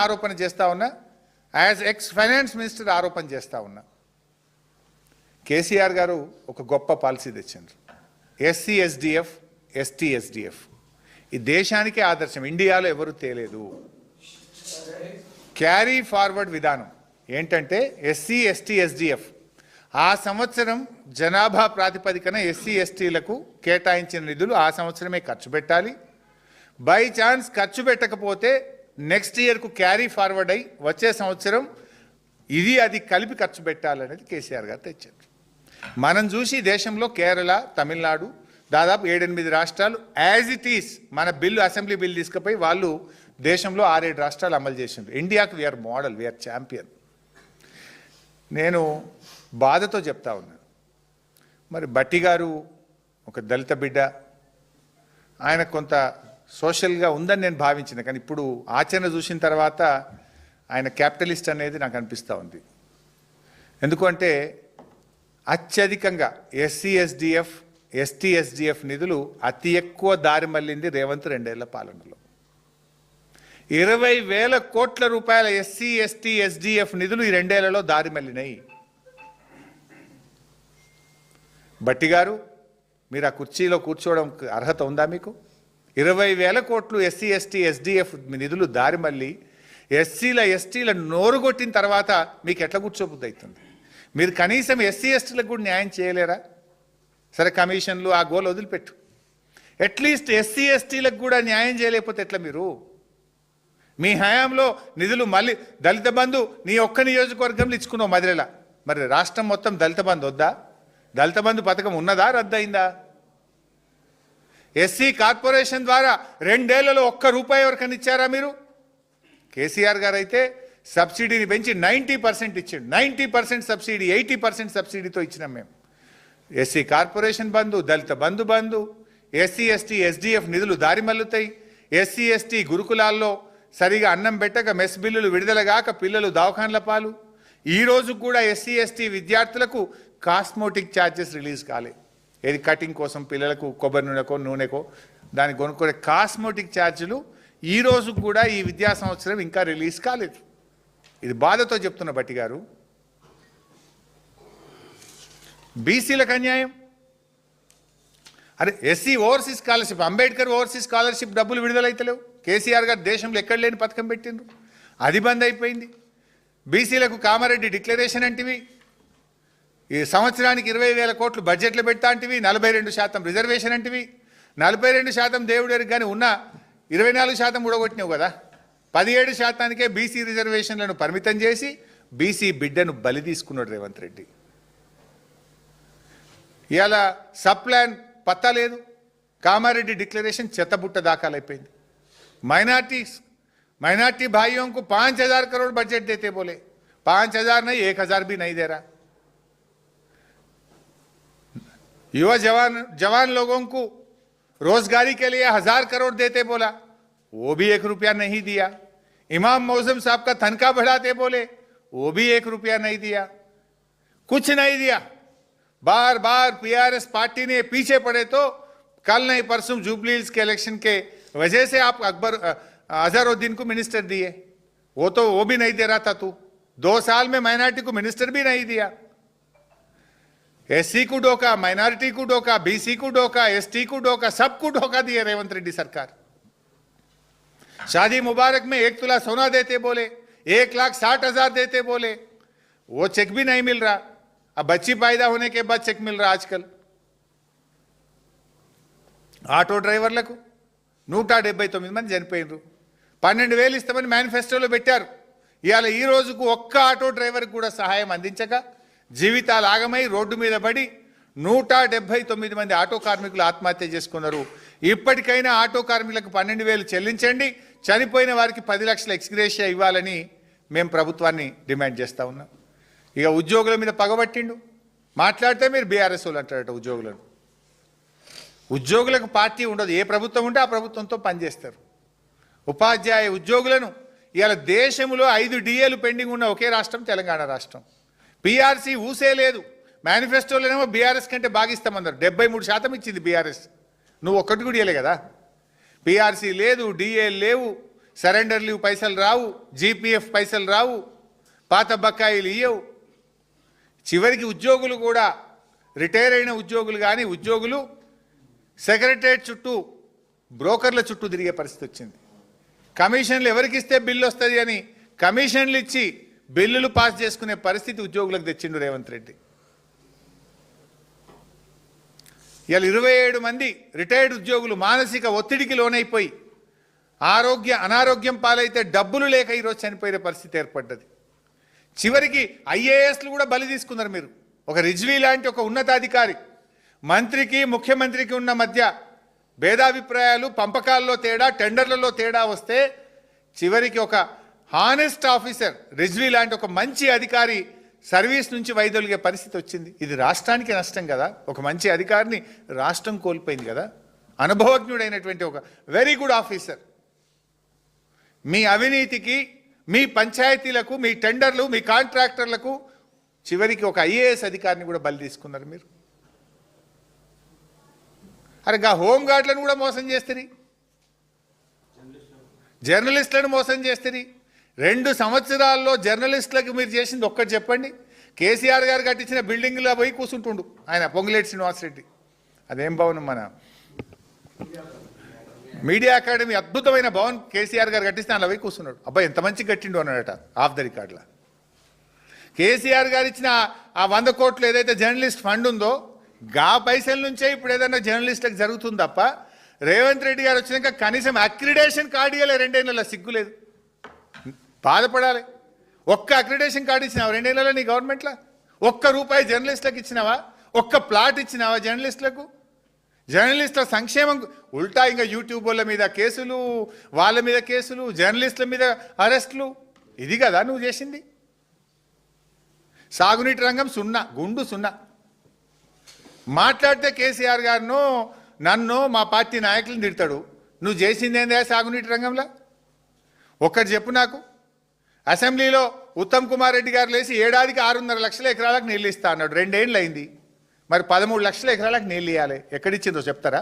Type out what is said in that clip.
ఆరోపణ చేస్తా ఉన్నా, యాజ్ ఎక్స్ ఫైనాన్స్ మినిస్టర్ ఆరోపణ చేస్తా ఉన్నా. కేసీఆర్ గారు ఒక గొప్ప పాలసీ తెచ్చారు. ఎస్సీ ఎస్డిఎఫ్, ఎస్టీ ఎస్డిఎఫ్ ఈ దేశానికే ఆదర్శం, ఇండియాలో ఎవరు తేలేదు. క్యారీ ఫార్వర్డ్ విధానం ఏంటంటే ఎస్సీ ఎస్టీ ఎస్డిఎఫ్ ఆ సంవత్సరం జనాభా ప్రాతిపదికన ఎస్సీ ఎస్టీలకు కేటాయించిన నిధులు ఆ సంవత్సరమే ఖర్చు పెట్టాలి. బై ఛాన్స్ ఖర్చు పెట్టకపోతే నెక్స్ట్ ఇయర్కు క్యారీ ఫార్వర్డ్ అయి వచ్చే సంవత్సరం ఇది అది కలిపి ఖర్చు పెట్టాలనేది కేసీఆర్ గారు తెచ్చారు. మనం చూసి దేశంలో కేరళ, తమిళనాడు దాదాపు 7-8 రాష్ట్రాలు యాజ్ ఇట్ ఈస్ మన బిల్లు అసెంబ్లీ బిల్ తీసుకుపోయి వాళ్ళు దేశంలో 6-7 రాష్ట్రాలు అమలు చేసిండ్రు. ఇండియాకు వీఆర్ మోడల్, వీఆర్ ఛాంపియన్. నేను బాధతో చెప్తా ఉన్నాను, మరి భట్టి గారు ఒక దళిత బిడ్డ, ఆయన కొంత సోషల్గా ఉందని నేను భావించిన, కానీ ఇప్పుడు ఆచరణ చూసిన తర్వాత ఆయన క్యాపిటలిస్ట్ అనేది నాకు అనిపిస్తూ ఉంది. ఎందుకంటే అత్యధికంగా ఎస్సీ ఎస్డిఎఫ్, ఎస్టీ ఎస్డిఎఫ్ నిధులు అతి ఎక్కువ దారి మళ్ళింది రేవంత్ 2 ఏళ్ల పాలనలో. 20,000 కోట్ల రూపాయల ఎస్సీ ఎస్టీ ఎస్డిఎఫ్ నిధులు ఈ 2 ఏళ్లలో దారి మళ్ళినాయి. భట్టి గారు, మీరు ఆ కుర్చీలో కూర్చోవడం అర్హత ఉందా మీకు? 20,000 కోట్లు ఎస్సీ ఎస్టీ ఎస్డిఎఫ్ నిధులు దారి మళ్ళీ ఎస్సీల ఎస్టీల నోరు కొట్టిన తర్వాత మీకు ఎట్లా కూర్చోబుద్ధి అవుతుంది? మీరు కనీసం ఎస్సీ ఎస్టీలకు కూడా న్యాయం చేయలేరా? సరే, కమిషన్లు ఆ గోలు వదిలిపెట్టు, అట్లీస్ట్ ఎస్సీ ఎస్టీలకు కూడా న్యాయం చేయలేకపోతే ఎట్లా? మీరు మీ హయాంలో నిధులు మళ్ళీ దళిత బంధు నీ ఒక్క నియోజకవర్గంలో ఇచ్చుకున్నావు మదిరేలా, మరి రాష్ట్రం మొత్తం దళిత బంధు వద్దా? దళిత బంధు పథకం ఉన్నదా, రద్దయిందా? ఎస్సీ కార్పొరేషన్ ద్వారా 2 ఏళ్లలో ₹1 ఎవరికైనా ఇచ్చారా మీరు? కేసీఆర్ గారు అయితే సబ్సిడీని పెంచి 90% ఇచ్చాడు. 90% సబ్సిడీ, 80% సబ్సిడీతో ఇచ్చినాం మేము. ఎస్సీ కార్పొరేషన్ బంధు, దళిత బంధు, ఎస్సీ ఎస్టీ ఎస్డిఎఫ్ నిధులు దారి మల్లుతాయి. ఎస్సీ ఎస్టీ గురుకులాల్లో సరిగా అన్నం పెట్టక మెస్ బిల్లులు విడుదలగాక పిల్లలు దవాఖాన్ల పాలు. ఈ రోజు కూడా ఎస్సీ ఎస్టీ విద్యార్థులకు కాస్మోటిక్ ఛార్జెస్ రిలీజ్ కాలే. ఏది కటింగ్ కోసం పిల్లలకు కొబ్బరి నూనెకో దానికి కొనుక్కునే కాస్మోటిక్ ఛార్జీలు ఈ రోజు కూడా ఈ విద్యా సంవత్సరం ఇంకా రిలీజ్ కాలేదు. ఇది బాధతో చెప్తున్న భట్టి గారు. బీసీలకు అన్యాయం. అరే, SC overseas scholarship, Ambedkar overseas scholarship డబ్బులు విడుదలైతలేవు. కేసీఆర్ గారు దేశంలో ఎక్కడ లేని పథకం పెట్టిండ్రు, అది బంద్ అయిపోయింది. బీసీలకు కామారెడ్డి డిక్లరేషన్ అంటివి, ఈ సంవత్సరానికి 20,000 కోట్లు బడ్జెట్లు పెడతా అంటివి, 42% రిజర్వేషన్ అంటివి. 42% దేవుడు కానీ ఉన్న 24% ఊడగొట్టినావు కదా. 17%కే బీసీ రిజర్వేషన్లను పరిమితం చేసి బీసీ బిడ్డను బలి తీసుకున్నాడు రేవంత్ రెడ్డి. ఇవాళ సబ్ ప్లాన్ పత్తా లేదు. కామారెడ్డి డిక్లరేషన్ చెత్తబుట్ట దాఖలైపోయింది. माइनॉरिटी भाइयों को 5,000 करोड़ बजट देते बोले, 5,000 नहीं 1,000 भी नहीं दे रहा. युवा जवान लोगों को रोजगारी के लिए 1,000 करोड़ देते बोला, वो भी ₹1 नहीं दिया. इमाम मौसम साहब का तनख्वाह बढ़ाते बोले, वो भी ₹1 नहीं दिया. कुछ नहीं दिया. बार बार पीआरएस पार्टी ने पीछे पड़े तो कल नहीं परसों जुबली हिल्स के इलेक्शन के वजह से आप अजहरुद्दीन को मिनिस्टर दिए, वो भी नहीं दे रहा था. तू 2 साल में माइनॉरिटी को मिनिस्टर भी नहीं दिया. एससी को डोका, माइनॉरिटी को डोका, बीसी को डोका, एसटी को डोका, सबको डोका दिए रेवंत रेड्डी सरकार. शादी मुबारक में 1 तोला सोना देते बोले, 1,60,000 देते बोले, वो चेक भी नहीं मिल रहा. अब बच्ची पैदा होने के बाद चेक मिल रहा. आजकल ఆటో డ్రైవర్లకు 179 మంది చనిపోయినారు. 12,000 ఇస్తామని మేనిఫెస్టోలో పెట్టారు. ఇవాళ ఈ రోజుకు ఒక్క ఆటో డ్రైవర్కి కూడా సహాయం అందించక జీవితాలు ఆగమై రోడ్డు మీద పడి 179 మంది ఆటో కార్మికులు ఆత్మహత్య చేసుకున్నారు. ఇప్పటికైనా ఆటో కార్మికులకు 12,000 చెల్లించండి, చనిపోయిన వారికి 10 లక్షల ఎక్స్గ్రేషియా ఇవ్వాలని మేము ప్రభుత్వాన్ని డిమాండ్ చేస్తూ ఉన్నాం. ఇక ఉద్యోగుల మీద పగబట్టిండు. మాట్లాడితే మీరు బీఆర్ఎస్ వాళ్ళు అంటారట ఉద్యోగులను. ఉద్యోగులకు పార్టీ ఉండదు, ఏ ప్రభుత్వం ఉంటే ఆ ప్రభుత్వంతో పనిచేస్తారు. ఉపాధ్యాయ ఉద్యోగులను ఇవాళ దేశంలో 5 డిఏలు పెండింగ్ ఉన్న ఒకే రాష్ట్రం తెలంగాణ రాష్ట్రం. పీఆర్సీ ఊసే లేదు. మేనిఫెస్టోలోనేమో బీఆర్ఎస్ కంటే బాగిస్తామన్నారు. 73% ఇచ్చింది బీఆర్ఎస్. నువ్వు ఒక్కటి కూడా ఇవ్వలే కదా. పీఆర్సీ లేదు, డిఏ లేవు. సరెండర్ లీవ్ పైసలు రావు, జీపీఎఫ్ పైసలు రావు, పాత బకాయిలు ఇయ్యవు. చివరికి ఉద్యోగులు కూడా రిటైర్ అయిన ఉద్యోగులు కానీ ఉద్యోగులు సెక్రటరేట్ చుట్టూ బ్రోకర్ల చుట్టూ తిరిగే పరిస్థితి వచ్చింది. కమిషన్లు ఎవరికి ఇస్తే బిల్లు వస్తుంది అని కమిషన్లు ఇచ్చి బిల్లులు పాస్ చేసుకునే పరిస్థితి ఉద్యోగులకు తెచ్చిండు రేవంత్ రెడ్డి. ఇవాళ 27 మంది రిటైర్డ్ ఉద్యోగులు మానసిక ఒత్తిడికి లోనైపోయి అనారోగ్యం పాలైతే డబ్బులు లేక ఈరోజు చనిపోయే పరిస్థితి ఏర్పడ్డది. చివరికి ఐఏఎస్లు కూడా బలి తీసుకున్నారు. మీరు ఒక రిజ్వీ లాంటి ఒక ఉన్నతాధికారి, మంత్రికి ముఖ్యమంత్రికి ఉన్న మధ్య భేదాభిప్రాయాలు, పంపకాల్లో తేడా, టెండర్లలో తేడా వస్తే చివరికి ఒక హానెస్ట్ ఆఫీసర్ రిజ్వీ లాంటి ఒక మంచి అధికారి సర్వీస్ నుంచి వైదొలిగే పరిస్థితి వచ్చింది. ఇది రాష్ట్రానికి నష్టం కదా. ఒక మంచి అధికారిని రాష్ట్రం కోల్పోయింది కదా. అనుభవజ్ఞుడైనటువంటి ఒక వెరీ గుడ్ ఆఫీసర్. మీ అవినీతికి, మీ పంచాయతీలకు, మీ టెండర్లు, మీ కాంట్రాక్టర్లకు చివరికి ఒక ఐఏఎస్ అధికారిని కూడా బలి తీసుకున్నారు మీరు. అరే హోంగార్డులను కూడా మోసం చేస్తుంది, జర్నలిస్టులను మోసం చేస్తుంది. 2 సంవత్సరాల్లో జర్నలిస్టులకు మీరు చేసింది ఒక్కటి చెప్పండి. కేసీఆర్ గారు కట్టించిన బిల్డింగ్లో పోయి కూర్చుంటుండు ఆయన, పొంగులేటి శ్రీనివాసరెడ్డి. అదేం భవనం, మన మీడియా అకాడమీ అద్భుతమైన భవన్ కేసీఆర్ గారు కట్టిస్తే అలా పోయి కూర్చున్నాడు. అబ్బాయి ఎంత మంచి కట్టిండు అన్నాడట ఆఫ్ ద రికార్డులో. కేసీఆర్ గారు ఇచ్చిన ఆ 100 కోట్లు ఏదైతే జర్నలిస్ట్ ఫండ్ ఉందో గా పైసల నుంచే ఇప్పుడు ఏదైనా జర్నలిస్టులకు జరుగుతుంది తప్ప రేవంత్ రెడ్డి గారు వచ్చినాక కనీసం అక్రిడేషన్ కార్డు ఇవ్వలే 2 నెలల. సిగ్గులేదు, బాధపడాలి. ఒక్క అక్రిడేషన్ కార్డు ఇచ్చినావా 2 నెలల నీ గవర్నమెంట్లో? ₹1 జర్నలిస్టులకు ఇచ్చినావా? ఒక్క ప్లాట్ ఇచ్చినావా జర్నలిస్టులకు? జర్నలిస్టుల సంక్షేమం ఉల్టా ఇంకా యూట్యూబ్ వాళ్ళ మీద కేసులు, వాళ్ళ మీద కేసులు, జర్నలిస్టుల మీద అరెస్టులు. ఇది కదా నువ్వు చేసింది. సాగునీటి రంగం సున్నా, గుండు సున్నా. మాట్లాడితే కేసీఆర్ గారినో నన్ను మా పార్టీ నాయకులను తిడతాడు. నువ్వు చేసింది ఏందా సాగునీటి రంగంలో? ఒక్కటి చెప్పు నాకు. అసెంబ్లీలో ఉత్తమ్ కుమార్ రెడ్డి గారు లేచి ఏడాదికి 6.5 లక్షల ఎకరాలకు నీళ్ళు ఇస్తా అన్నాడు. 2 ఏళ్ళు అయింది. మరి 13 లక్షల ఎకరాలకు నీళ్ళు ఇవ్వాలి. ఎక్కడిచ్చిందో చెప్తారా?